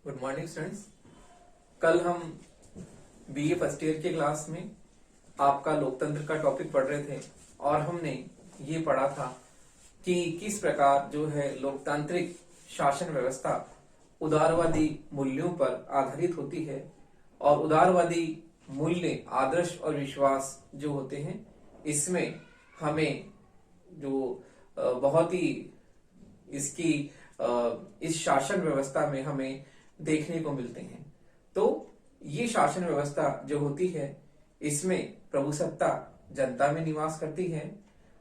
Good morning students. कल हम BA first year के क्लास में आपका लोकतंत्र का टॉपिक पढ़ रहे थे और हमने ये पढ़ा था कि किस प्रकार जो है लोकतांत्रिक शासन व्यवस्था उदारवादी मूल्यों पर आधारित होती है और उदारवादी मूल्य, आदर्श और विश्वास जो होते हैं इसमें हमें जो बहुत ही इसकी इस शासन व्यवस्था में हमें देखने को मिलते हैं। तो ये शासन व्यवस्था जो होती है इसमें प्रभुसत्ता जनता में निवास करती है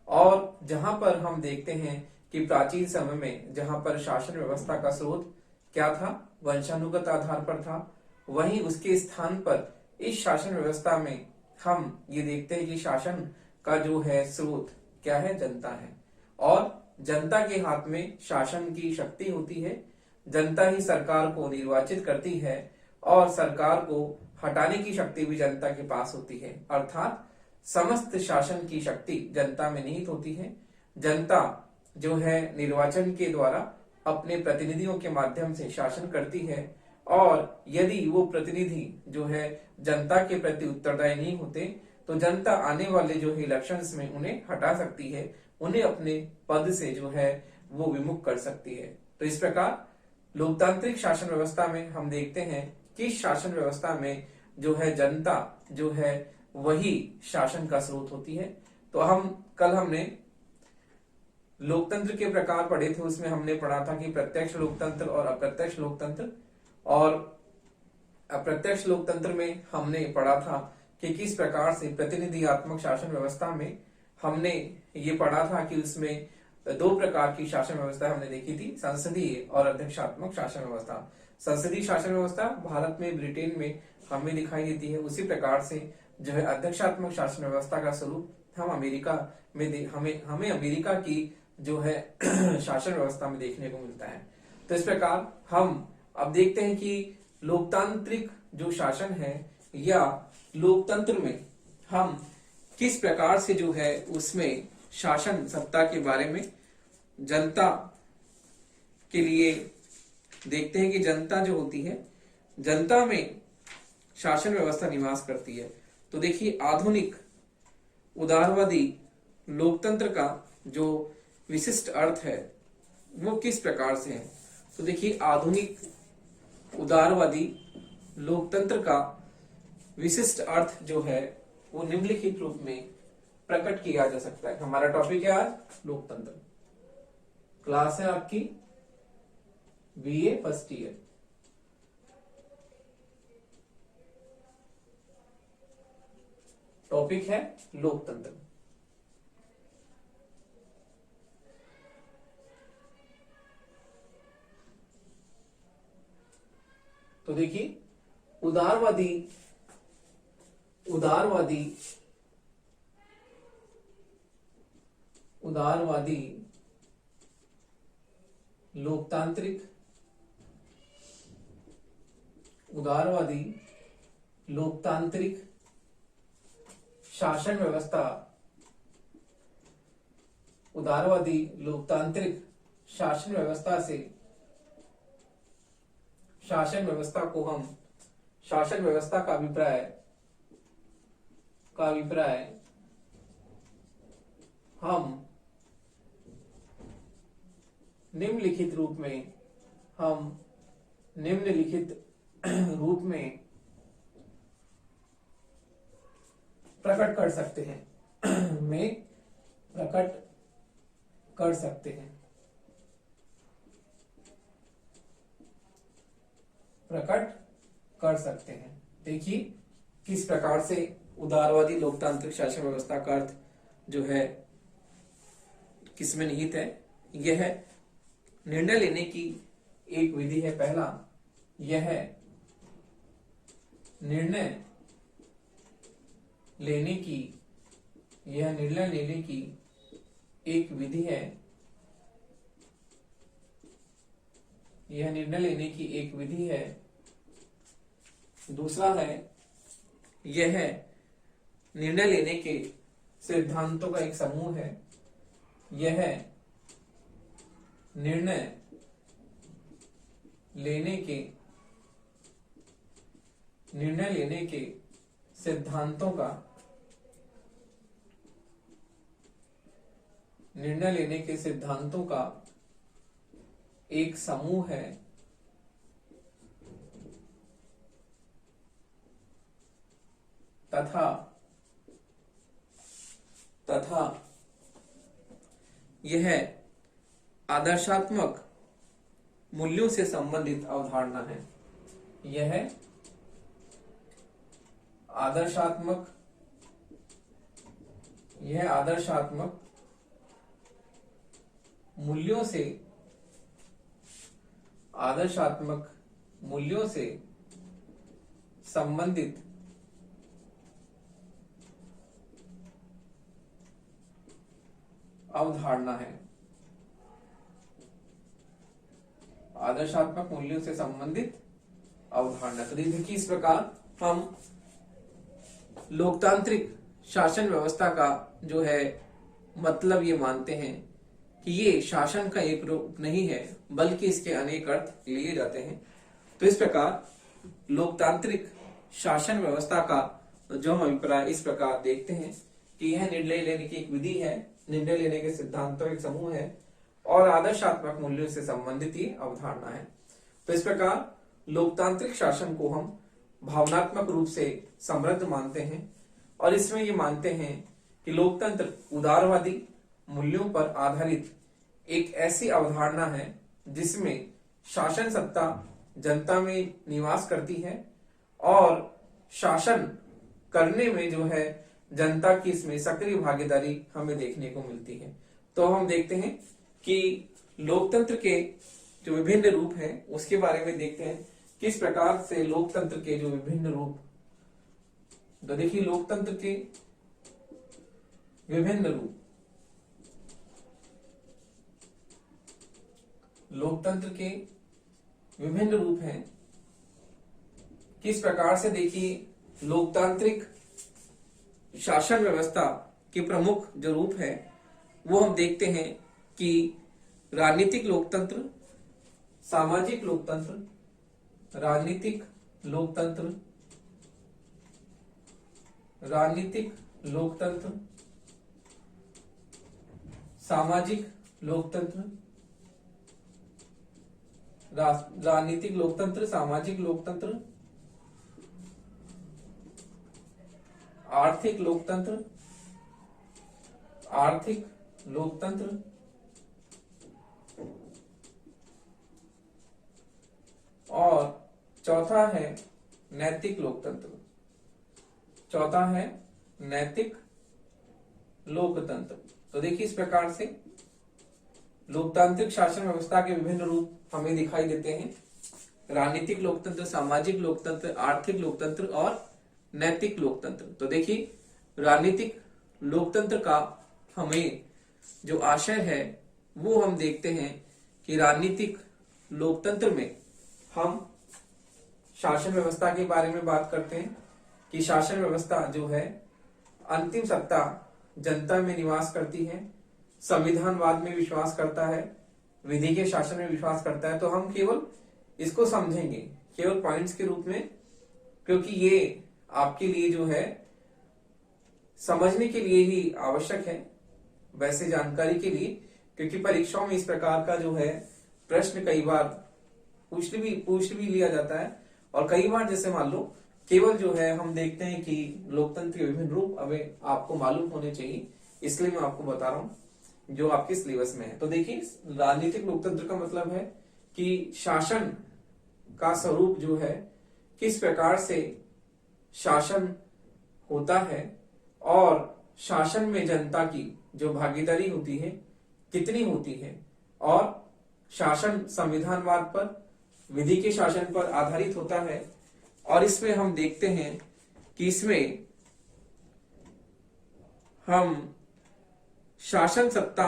और जहां पर हम देखते हैं कि प्राचीन समय में जहां पर शासन व्यवस्था का स्रोत क्या था, वंशानुगत आधार पर था, वहीं उसके स्थान पर इस शासन व्यवस्था में हम ये देखते हैं कि शासन का जो है स्रोत क्या है, जनता है और जनता के हाथ में शासन की शक्ति होती है। जनता ही सरकार को निर्वाचित करती है और सरकार को हटाने की शक्ति भी जनता के पास होती है, अर्थात समस्त शासन की शक्ति जनता में निहित होती है। जनता जो है निर्वाचन के द्वारा अपने प्रतिनिधियों के माध्यम से शासन करती है और यदि वो प्रतिनिधि जो है जनता के प्रति उत्तरदायी नहीं होते तो जनता आने वाले जो है इलेक्शंस में उन्हें हटा सकती है, उन्हें अपने पद से जो है वो विमुख कर सकती है। तो इस प्रकार लोकतांत्रिक शासन व्यवस्था में हम देखते हैं कि शासन व्यवस्था में जो है जनता जो है वही शासन का स्रोत होती है। तो हमने लोकतंत्र के प्रकार पढ़े थे, उसमें हमने पढ़ा था कि प्रत्यक्ष लोकतंत्र और अप्रत्यक्ष लोकतंत्र, और अप्रत्यक्ष लोकतंत्र में हमने पढ़ा था कि किस प्रकार से प्रतिनिधियात्मक शासन व्यवस्था में हमने ये पढ़ा था कि उसमें दो प्रकार की शासन व्यवस्था हमने देखी थी, संसदीय और अध्यक्षात्मक शासन व्यवस्था। संसदीय शासन व्यवस्था भारत में, ब्रिटेन में हमें दिखाई देती है, उसी प्रकार से जो है अध्यक्षात्मक शासन व्यवस्था का स्वरूप हम अमेरिका में हमें अमेरिका की जो है शासन व्यवस्था में देखने को मिलता है। तो इस प्रकार हम अब देखते हैं कि लोकतांत्रिक जो शासन है या लोकतंत्र में हम किस प्रकार से जो है उसमें शासन सत्ता के बारे में जनता के लिए देखते हैं कि जनता जो होती है, जनता में शासन व्यवस्था निवास करती है। तो देखिए आधुनिक उदारवादी लोकतंत्र का जो विशिष्ट अर्थ है वो किस प्रकार से है। तो देखिए आधुनिक उदारवादी लोकतंत्र का विशिष्ट अर्थ जो है वो निम्नलिखित रूप में प्रकट किया जा सकता है। हमारा टॉपिक है आज लोकतंत्र, क्लास है आपकी बीए फर्स्ट ईयर। टॉपिक है लोकतंत्र। तो देखिए उदारवादी लोकतांत्रिक शासन व्यवस्था, उदारवादी लोकतांत्रिक शासन व्यवस्था से शासन व्यवस्था को हम शासन व्यवस्था का अभिप्राय हम निम्नलिखित रूप में प्रकट कर सकते हैं देखिए किस प्रकार से उदारवादी लोकतांत्रिक शासन व्यवस्था का अर्थ जो है किसमें निहित है। यह निर्णय लेने की एक विधि है। पहला, यह निर्णय लेने की एक विधि है। दूसरा है, यह निर्णय लेने के सिद्धांतों का एक समूह है। यह निर्णय लेने के निर्णय लेने के सिद्धांतों का एक समूह है तथा यह आदर्शात्मक मूल्यों से संबंधित अवधारणा है। यह आदर्शात्मक मूल्यों से संबंधित अवधारणा है। आदर्शात्मक मूल्यों से संबंधित अवधारणा। तो देखिए कि इस प्रकार हम लोकतांत्रिक शासन व्यवस्था का जो है मतलब ये मानते हैं कि ये शासन का एक रूप नहीं है, बल्कि इसके अनेक अर्थ लिए जाते हैं। तो इस प्रकार लोकतांत्रिक शासन व्यवस्था का जो हम अभिप्राय इस प्रकार देखते हैं कि यह निर्णय लेने की एक विधि है, निर्णय लेने के सिद्धांतों एक समूह है और आदर्शात्मक मूल्यों से संबंधित ये अवधारणा है। तो इस प्रकार लोकतांत्रिक शासन को हम भावनात्मक रूप से समृद्ध मानते हैं और इसमें ये मानते हैं कि लोकतंत्र उदारवादी मूल्यों पर आधारित एक ऐसी अवधारणा है जिसमें शासन सत्ता जनता में निवास करती है और शासन करने में जो है जनता की इसमें सक्रिय भागीदारी हमें देखने को मिलती है। तो हम देखते हैं कि लोकतंत्र के जो विभिन्न रूप हैं उसके बारे में देखते हैं, किस प्रकार से लोकतंत्र के जो विभिन्न रूप। तो देखिए लोकतंत्र के विभिन्न रूप, लोकतंत्र के विभिन्न रूप हैं। किस प्रकार से देखिए लोकतांत्रिक शासन व्यवस्था के प्रमुख जो रूप है वो हम देखते हैं कि राजनीतिक लोकतंत्र, सामाजिक लोकतंत्र, राजनीतिक लोकतंत्र, सामाजिक लोकतंत्र, राजनीतिक लोकतंत्र, सामाजिक लोकतंत्र, आर्थिक लोकतंत्र, और चौथा है नैतिक लोकतंत्र। तो देखिए इस प्रकार से लोकतांत्रिक शासन व्यवस्था के विभिन्न रूप हमें दिखाई देते हैं। राजनीतिक लोकतंत्र, सामाजिक लोकतंत्र, आर्थिक लोकतंत्र और नैतिक लोकतंत्र। तो देखिए राजनीतिक लोकतंत्र का हमें जो आशय है वो हम देखते हैं कि राजनीतिक लोकतंत्र में हम शासन व्यवस्था के बारे में बात करते हैं कि शासन व्यवस्था जो है अंतिम सत्ता जनता में निवास करती है, संविधानवाद में विश्वास करता है, विधि के शासन में विश्वास करता है। तो हम केवल इसको समझेंगे केवल पॉइंट्स के रूप में, क्योंकि ये आपके लिए जो है समझने के लिए ही आवश्यक है, वैसे जानकारी के लिए, क्योंकि परीक्षाओं में इस प्रकार का जो है प्रश्न कई बार पूछ भी लिया जाता है। और कई बार जैसे मान लो केवल जो है हम देखते हैं कि लोकतंत्र के विभिन्न रूप हमें आपको मालूम होने चाहिए, इसलिए मैं आपको बता रहा हूं जो आपके सिलेबस में है। तो देखिए राजनीतिक लोकतंत्र का मतलब है कि शासन का स्वरूप जो है, किस प्रकार से शासन होता है और शासन में जनता की जो भागीदारी होती है कितनी होती है, और शासन संविधानवाद पर, विधि के शासन पर आधारित होता है। और इसमें हम देखते हैं कि इसमें हम शासन सत्ता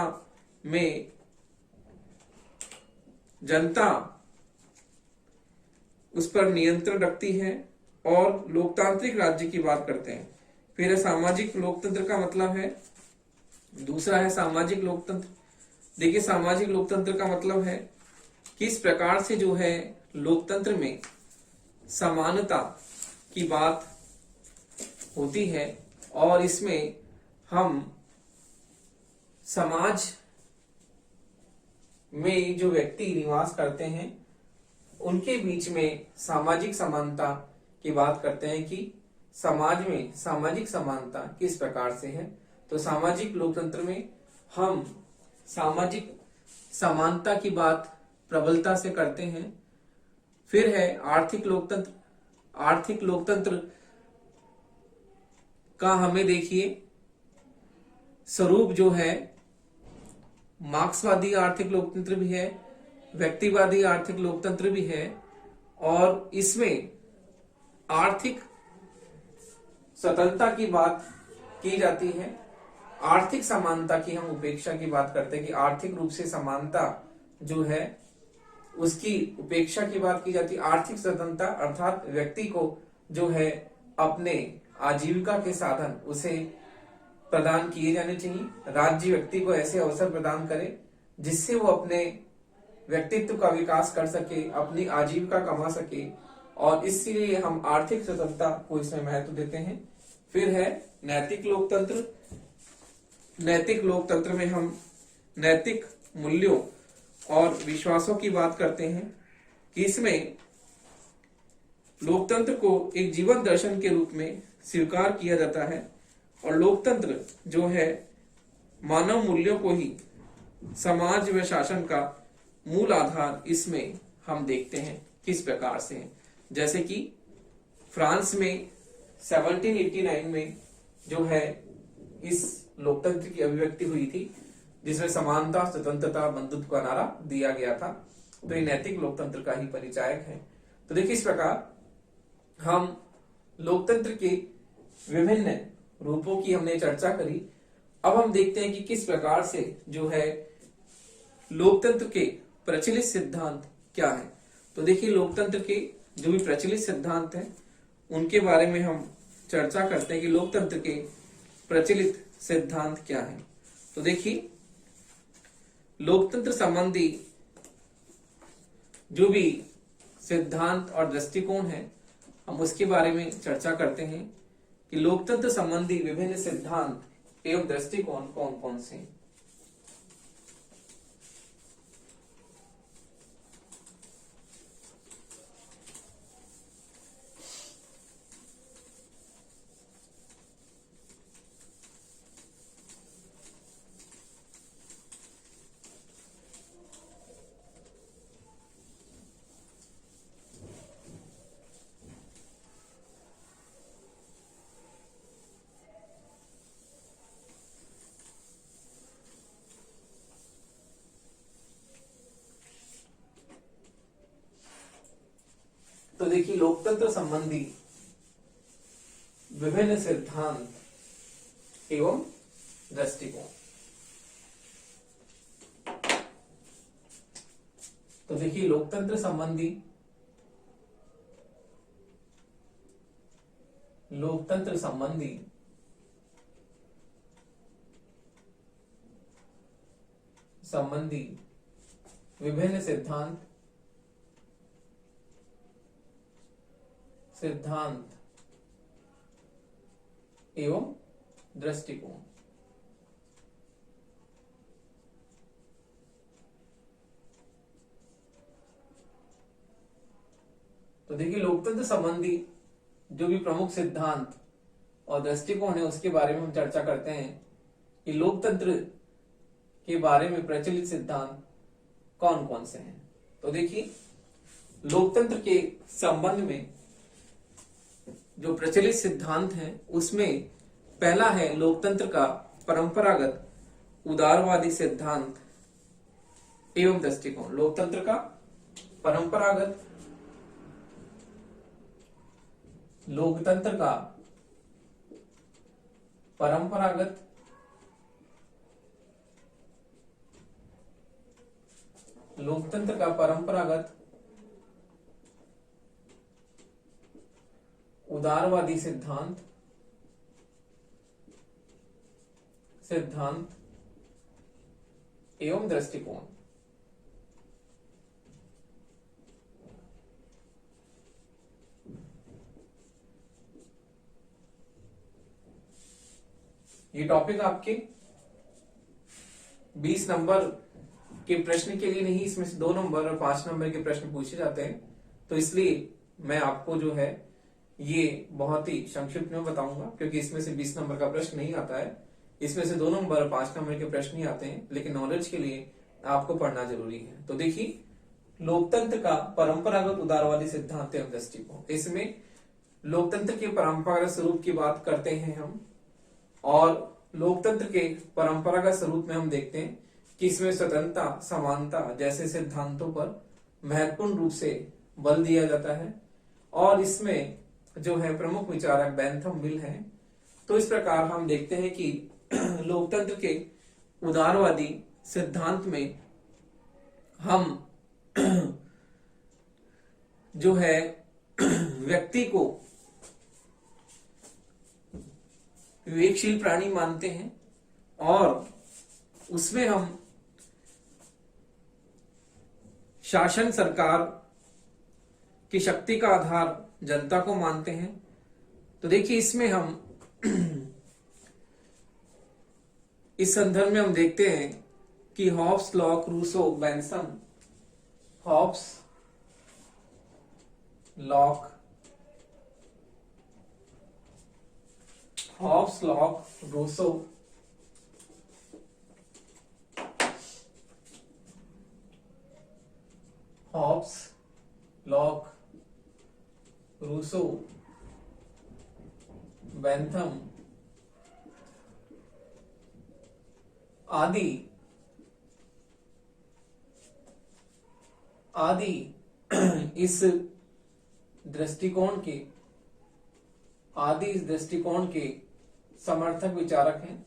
में जनता उस पर नियंत्रण रखती है और लोकतांत्रिक राज्य की बात करते हैं। फिर सामाजिक लोकतंत्र का मतलब है, दूसरा है सामाजिक लोकतंत्र। देखिए सामाजिक लोकतंत्र का मतलब है किस प्रकार से जो है लोकतंत्र में समानता की बात होती है और इसमें हम समाज में जो व्यक्ति निवास करते हैं उनके बीच में सामाजिक समानता की बात करते हैं कि समाज में सामाजिक समानता किस प्रकार से है। तो सामाजिक लोकतंत्र में हम सामाजिक समानता की बात प्रबलता से करते हैं। फिर है आर्थिक लोकतंत्र। आर्थिक लोकतंत्र का हमें देखिए स्वरूप जो है मार्क्सवादी आर्थिक लोकतंत्र भी है, व्यक्तिवादी आर्थिक लोकतंत्र भी है और इसमें आर्थिक स्वतंत्रता की बात की जाती है। आर्थिक समानता की हम उपेक्षा की बात करते हैं कि आर्थिक रूप से समानता जो है उसकी उपेक्षा की बात की जाती है। आर्थिक स्वतंत्रता अर्थात व्यक्ति को जो है अपने आजीविका के साधन उसे प्रदान किए जाने चाहिए। राज्य व्यक्ति को ऐसे अवसर प्रदान करे जिससे वो अपने व्यक्तित्व का विकास कर सके, अपनी आजीविका कमा सके और इसलिए हम आर्थिक स्वतंत्रता को इसमें महत्व देते हैं। फिर है नैतिक लोकतंत्र। नैतिक लोकतंत्र में हम नैतिक मूल्यों और विश्वासों की बात करते हैं कि इसमें लोकतंत्र को एक जीवन दर्शन के रूप में स्वीकार किया जाता है और लोकतंत्र जो है मानव मूल्यों को ही समाज व शासन का मूल आधार इसमें हम देखते हैं किस प्रकार से है। जैसे कि फ्रांस में 1789 में जो है इस लोकतंत्र की अभिव्यक्ति हुई थी जिसमें समानता, स्वतंत्रता, बंधुत्व का नारा दिया गया था। तो ये नैतिक लोकतंत्र का ही परिचायक है। तो देखिए इस प्रकार हम लोकतंत्र के विभिन्न रूपों की हमने चर्चा करी। अब हम देखते हैं कि किस प्रकार से जो है लोकतंत्र के प्रचलित सिद्धांत क्या है। तो देखिए लोकतंत्र के जो भी प्रचलित सिद्धांत हैं उनके बारे में हम चर्चा करते हैं कि लोकतंत्र के प्रचलित सिद्धांत क्या है। तो देखिए लोकतंत्र संबंधी जो भी सिद्धांत और दृष्टिकोण है हम उसके बारे में चर्चा करते हैं कि लोकतंत्र संबंधी विभिन्न सिद्धांत एवं दृष्टिकोण कौन कौन से हैं। तो देखिए लोकतंत्र संबंधी विभिन्न सिद्धांत एवं दृष्टिकोण। तो देखिए लोकतंत्र संबंधी विभिन्न सिद्धांत एवं दृष्टिकोण। तो देखिए लोकतंत्र संबंधी जो भी प्रमुख सिद्धांत और दृष्टिकोण है उसके बारे में हम चर्चा करते हैं कि लोकतंत्र के बारे में प्रचलित सिद्धांत कौन कौन से हैं। तो देखिए लोकतंत्र के संबंध में जो प्रचलित सिद्धांत हैं उसमें पहला है लोकतंत्र का परंपरागत उदारवादी सिद्धांत एवं दृष्टिकोण। लोकतंत्र का परंपरागत उदारवादी सिद्धांत एवं दृष्टिकोण। ये टॉपिक आपके 20 नंबर के प्रश्न के लिए नहीं, इसमें से 2 नंबर और 5 नंबर के प्रश्न पूछे जाते हैं, तो इसलिए मैं आपको जो है ये बहुत ही संक्षिप्त में बताऊंगा, क्योंकि इसमें से 20 नंबर का प्रश्न नहीं आता है, इसमें से 2 नंबर और 5 नंबर के प्रश्न ही आते हैं, लेकिन नॉलेज के लिए आपको पढ़ना जरूरी है। तो देखिए, लोकतंत्र का परंपरागत उदारवादी सिद्धांत एवं दृष्टिकोण, इसमें लोकतंत्र के परंपरागत स्वरूप की बात करते हैं हम, और लोकतंत्र के परंपरागत स्वरूप में हम देखते हैं कि इसमें स्वतंत्रता, समानता जैसे सिद्धांतों पर महत्वपूर्ण रूप से बल दिया जाता है, और इसमें जो है प्रमुख विचारक बेंथम मिल हैं। तो इस प्रकार हम देखते हैं कि लोकतंत्र के उदारवादी सिद्धांत में हम जो है व्यक्ति को विवेकशील प्राणी मानते हैं, और उसमें हम शासन, सरकार की शक्ति का आधार जनता को मानते हैं। तो देखिए, इसमें हम इस संदर्भ में हम देखते हैं कि Hobbes, Locke, Rousseau, Benson, Hobbes, Locke, Rousseau, Hobbes, Locke, Rousseau, Bentham आदि इस दृष्टिकोण के समर्थक विचारक हैं,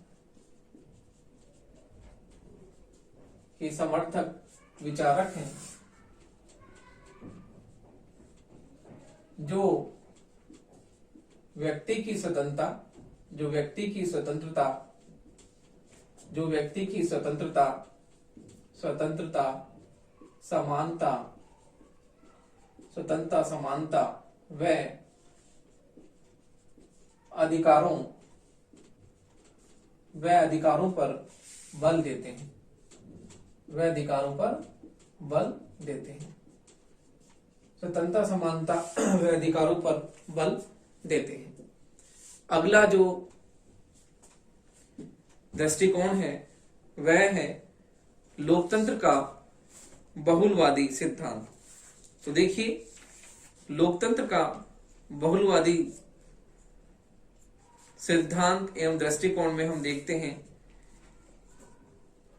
जो व्यक्ति की स्वतंत्रता, समानता व अधिकारों पर बल देते हैं। स्वतंत्रता, समानता व अधिकारों पर बल देते हैं। अगला जो दृष्टिकोण है वह है लोकतंत्र का बहुलवादी सिद्धांत। तो देखिए, लोकतंत्र का बहुलवादी सिद्धांत एवं दृष्टिकोण में हम देखते हैं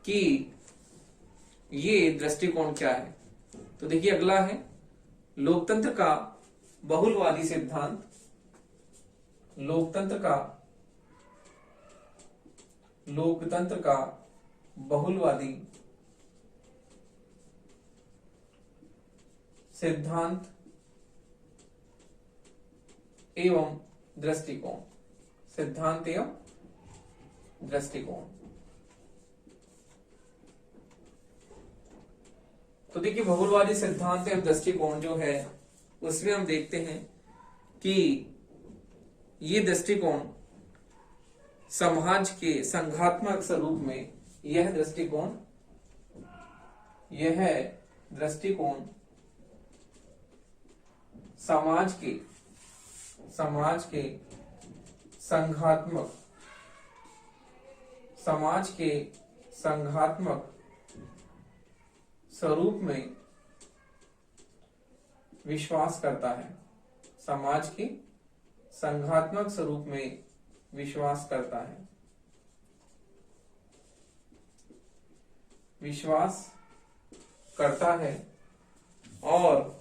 कि ये दृष्टिकोण क्या है। तो देखिए, अगला है लोकतंत्र का बहुलवादी सिद्धांत। लोकतंत्र का बहुलवादी सिद्धांत एवं दृष्टिकोण। तो देखिए, बहुलवादी सिद्धांत एवं दृष्टिकोण जो है उसमें हम देखते हैं कि ये दृष्टिकोण समाज के संघात्मक स्वरूप में यह दृष्टिकोण समाज के संघात्मक स्वरूप में विश्वास करता है। समाज के संघात्मक स्वरूप में विश्वास करता है और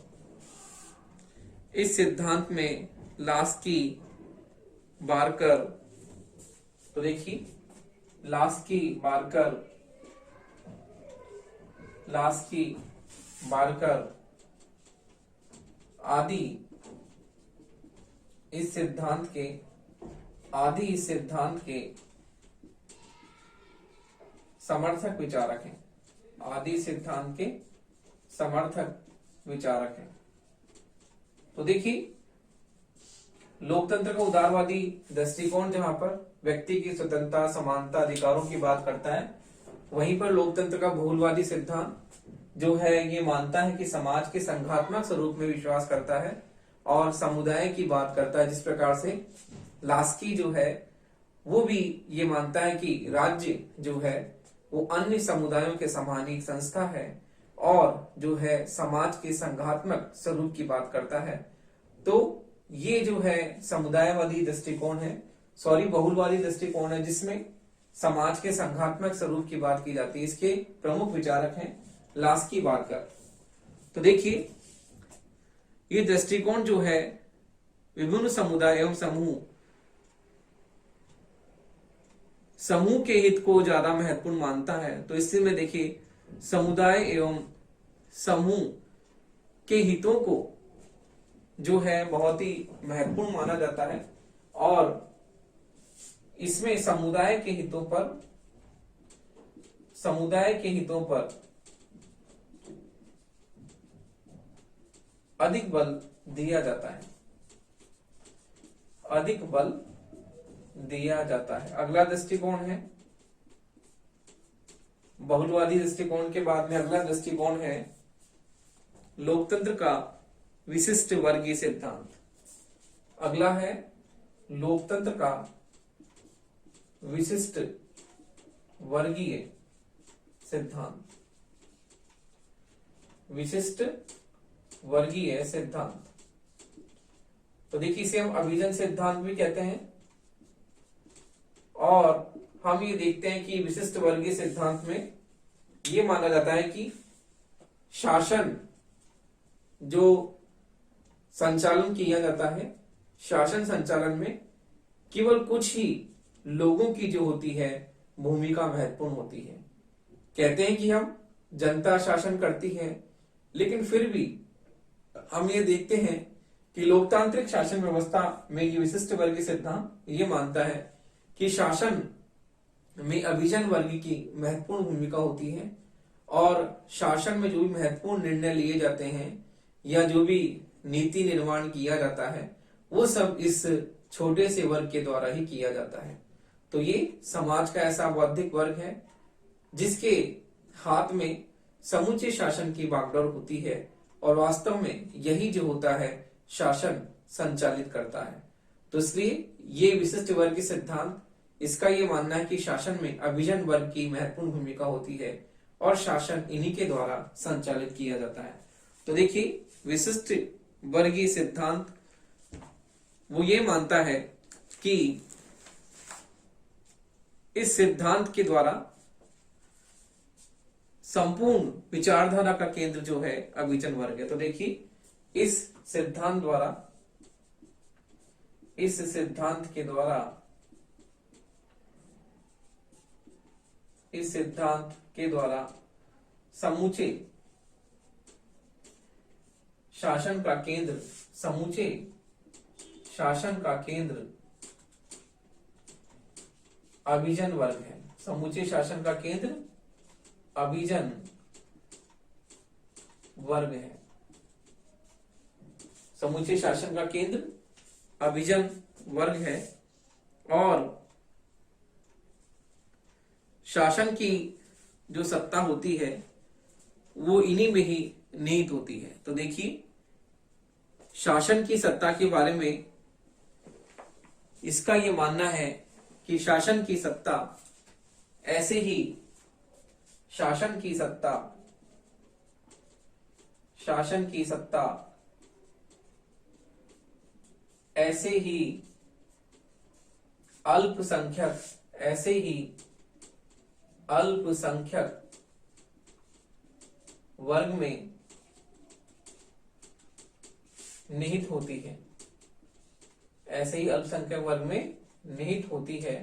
इस सिद्धांत में लास्की, बार्कर, तो देखिए लास्की, बार्कर आदि इस सिद्धांत के समर्थक विचारक हैं। तो देखिए, लोकतंत्र का उदारवादी दृष्टिकोण जहां पर व्यक्ति की स्वतंत्रता, समानता, अधिकारों की बात करता है, वहीं पर लोकतंत्र का बहुलवादी सिद्धांत जो है ये मानता है कि समाज के संघात्मक स्वरूप में विश्वास करता है और समुदाय की बात करता है। जिस प्रकार से लास्की जो है वो भी ये मानता है कि राज्य जो है वो अन्य समुदायों के समान एक संस्था है और जो है समाज के संघात्मक स्वरूप की बात करता है। तो ये जो है समुदायवादी दृष्टिकोण है, बहुलवादी दृष्टिकोण है, जिसमें समाज के संघात्मक स्वरूप की बात की जाती है। इसके प्रमुख विचारक हैं लास्की, बार्कर। तो देखिए ये दृष्टिकोण जो है विभिन्न समुदाय एवं समूह के हित को ज्यादा महत्वपूर्ण मानता है। तो इससे में देखिए समुदाय एवं समूह के हितों को जो है बहुत ही महत्वपूर्ण माना जाता है और इसमें समुदाय के हितों पर अधिक बल दिया जाता है। अगला दृष्टिकोण है बहुलवादी दृष्टिकोण के बाद में अगला दृष्टिकोण है लोकतंत्र का विशिष्ट वर्गीय सिद्धांत। अगला है लोकतंत्र का विशिष्ट वर्गीय सिद्धांत। तो देखिए इसे हम अभिजन सिद्धांत भी कहते हैं और हम ये देखते हैं कि विशिष्ट वर्गीय सिद्धांत में ये माना जाता है कि शासन जो संचालन किया जाता है, शासन संचालन में केवल कुछ ही लोगों की जो होती है भूमिका महत्वपूर्ण होती है। कहते हैं कि हम जनता शासन करती है, लेकिन फिर भी हम ये देखते हैं कि लोकतांत्रिक शासन व्यवस्था में ये विशिष्ट वर्गीय सिद्धांत ये मानता है कि शासन में अभिजन वर्ग की महत्वपूर्ण भूमिका होती है और शासन में जो भी महत्वपूर्ण निर्णय लिए जाते हैं या जो भी नीति निर्माण किया जाता है वो सब इस छोटे से वर्ग के द्वारा ही किया जाता है। तो ये समाज का ऐसा बौद्धिक वर्ग है जिसके हाथ में समुचे शासन की बागडोर होती है और वास्तव में यही जो होता है शासन संचालित करता है। तो इसलिए ये विशिष्ट वर्ग की सिद्धांत, इसका ये मानना है कि शासन में अभिजन वर्ग की महत्वपूर्ण भूमिका होती है और शासन इन्हीं के द्वारा संचालित किया जाता है। तो देखिए विशिष्ट वर्गीय सिद्धांत वो ये मानता है कि इस सिद्धांत के द्वारा संपूर्ण विचारधारा का केंद्र जो है अभिजन वर्ग है। तो देखिए इस सिद्धांत के द्वारा समूचे शासन का केंद्र अभिजन वर्ग है। समूचे शासन का केंद्र अभिजन वर्ग है। समूचे शासन का केंद्र अभिजन वर्ग है और शासन की जो सत्ता होती है वो इन्हीं में ही निहित होती है। तो देखिए शासन की सत्ता के बारे में इसका ये मानना है कि शासन की सत्ता ऐसे ही अल्पसंख्यक वर्ग में निहित होती है। ऐसे ही अल्पसंख्यक वर्ग में निहित होती है।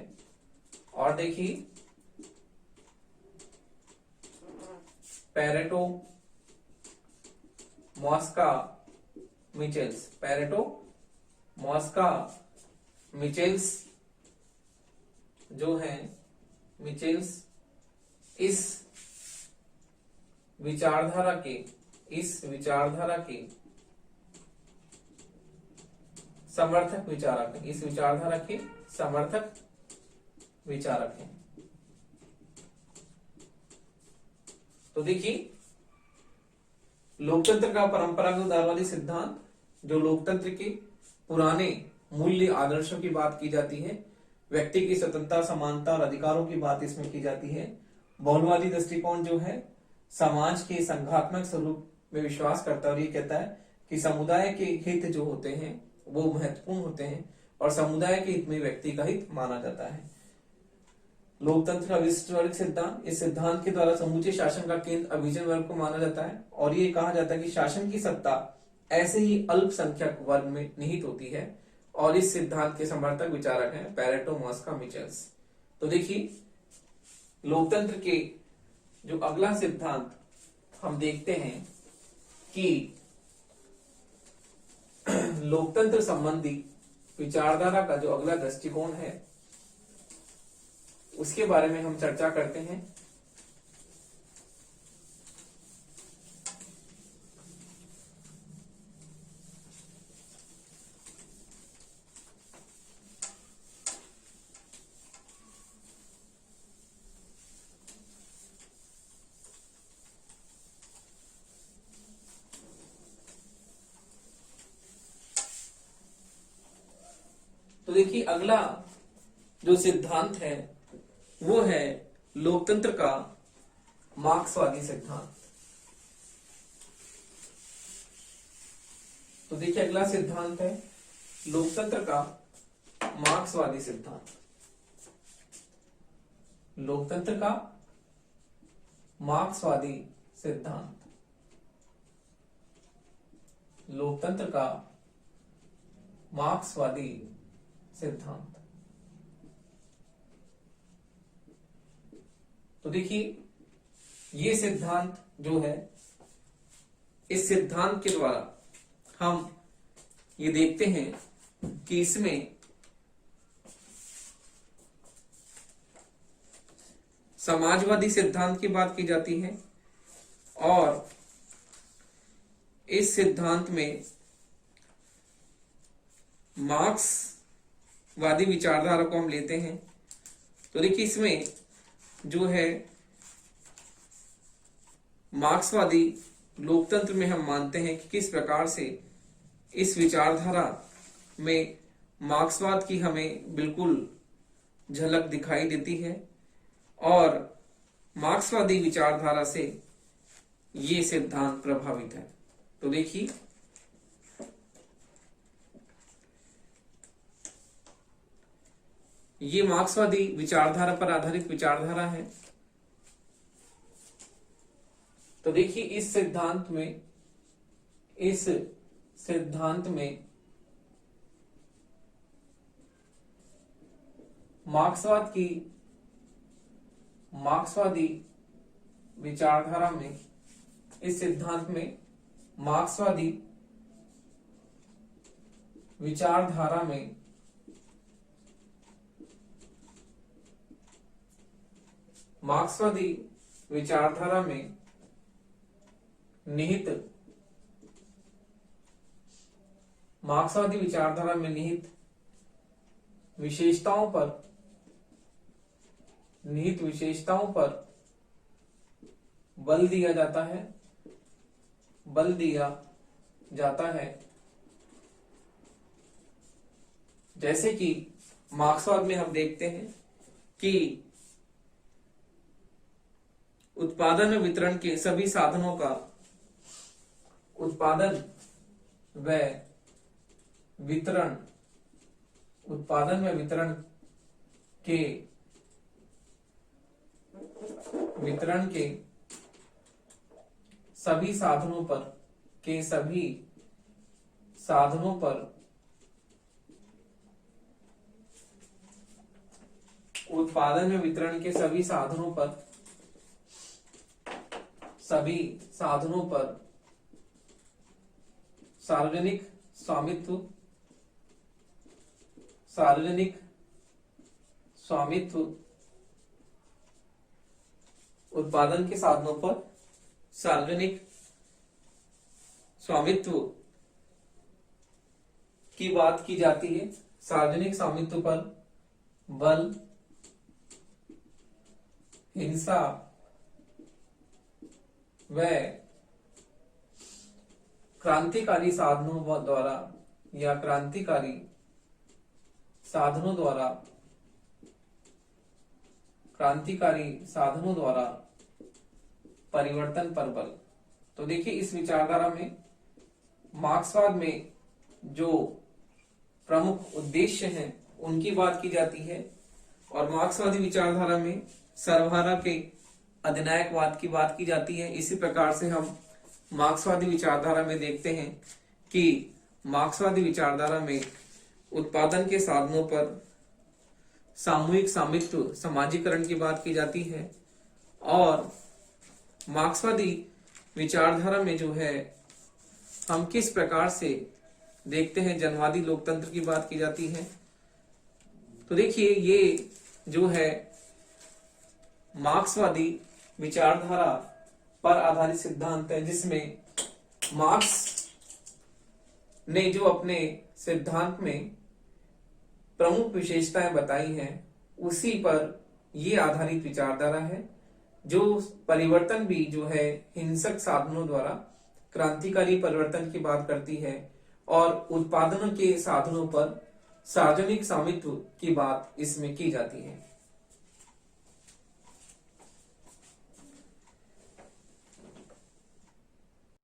और देखिए पैरेटो मॉस्का मिचेल्स जो है इस विचारधारा के समर्थक विचारक हैं, इस विचारधारा के समर्थक विचारक हैं। तो देखिए, लोकतंत्र का परंपरागत उदारवादी सिद्धांत, जो लोकतंत्र के पुराने मूल्य आदर्शों की बात की जाती है, व्यक्ति की स्वतंत्रता, समानता और अधिकारों की बात इसमें की जाती है। बहुलवादी दृष्टिकोण जो है समाज के संघात्मक स्वरूप में विश्वास करता है और ये कहता है कि समुदाय के हित जो होते हैं वो महत्वपूर्ण होते हैं और समुदाय के हित में व्यक्ति का हित माना जाता है। लोकतंत्र का विशिष्ट वर्ग सिद्धांत, इस सिद्धांत के द्वारा समूचे शासन का केंद्र अभिजन वर्ग को माना जाता है और ये कहा जाता है कि शासन की सत्ता ऐसे ही अल्पसंख्यक वर्ग में निहित होती है और इस सिद्धांत के समर्थक विचारक हैं पैरेटो, मॉस्का, मिचेल्स। तो देखिए, लोकतंत्र के जो अगला सिद्धांत हम देखते हैं कि लोकतंत्र संबंधी विचारधारा का जो अगला दृष्टिकोण है उसके बारे में हम चर्चा करते हैं। तो देखिए, अगला जो सिद्धांत है वो है लोकतंत्र का मार्क्सवादी सिद्धांत। तो देखिए, अगला सिद्धांत है लोकतंत्र का मार्क्सवादी सिद्धांत। लोकतंत्र का मार्क्सवादी सिद्धांत, लोकतंत्र का मार्क्सवादी सिद्धांत। तो देखिए, ये सिद्धांत जो है, इस सिद्धांत के द्वारा हम ये देखते हैं कि इसमें समाजवादी सिद्धांत की बात की जाती है और इस सिद्धांत में मार्क्सवादी विचारधारा को हम लेते हैं। तो देखिए, इसमें जो है मार्क्सवादी लोकतंत्र में हम मानते हैं कि किस प्रकार से इस विचारधारा में मार्क्सवाद की हमें बिल्कुल झलक दिखाई देती है और मार्क्सवादी विचारधारा से ये सिद्धांत प्रभावित है। तो देखिए, ये मार्क्सवादी विचारधारा पर आधारित विचारधारा है। तो देखिए, इस सिद्धांत में मार्क्सवादी विचारधारा में, इस सिद्धांत में मार्क्सवादी विचारधारा में निहित विशेषताओं पर बल दिया जाता है। जैसे कि मार्क्सवाद में हम देखते हैं कि उत्पादन व वितरण के सभी साधनों का उत्पादन व वितरण के सभी साधनों पर उत्पादन में वितरण के सभी साधनों पर सार्वजनिक स्वामित्व उत्पादन के साधनों पर सार्वजनिक स्वामित्व की बात की जाती है, सार्वजनिक स्वामित्व पर बल, हिंसा व क्रांतिकारी साधनों द्वारा या क्रांतिकारी साधनों द्वारा परिवर्तन पर बल। तो देखिए इस विचारधारा में मार्क्सवाद में जो प्रमुख उद्देश्य हैं उनकी बात की जाती है, और मार्क्सवादी विचारधारा में सर्वहारा के अधिनायकवाद की बात की जाती है। इसी प्रकार से हम मार्क्सवादी विचारधारा में देखते हैं कि मार्क्सवादी विचारधारा में उत्पादन के साधनों पर सामूहिक स्वामित्व, समाजीकरण की बात की जाती है, और मार्क्सवादी विचारधारा में जो है हम किस प्रकार से देखते हैं जनवादी लोकतंत्र की बात की जाती है। तो देखिए ये जो है मार्क्सवादी विचारधारा पर आधारित सिद्धांत है, जिसमें मार्क्स ने जो अपने सिद्धांत में प्रमुख विशेषताएं बताई हैं उसी पर ये आधारित विचारधारा है, जो परिवर्तन भी जो है हिंसक साधनों द्वारा क्रांतिकारी परिवर्तन की बात करती है, और उत्पादन के साधनों पर सार्वजनिक स्वामित्व की बात इसमें की जाती है।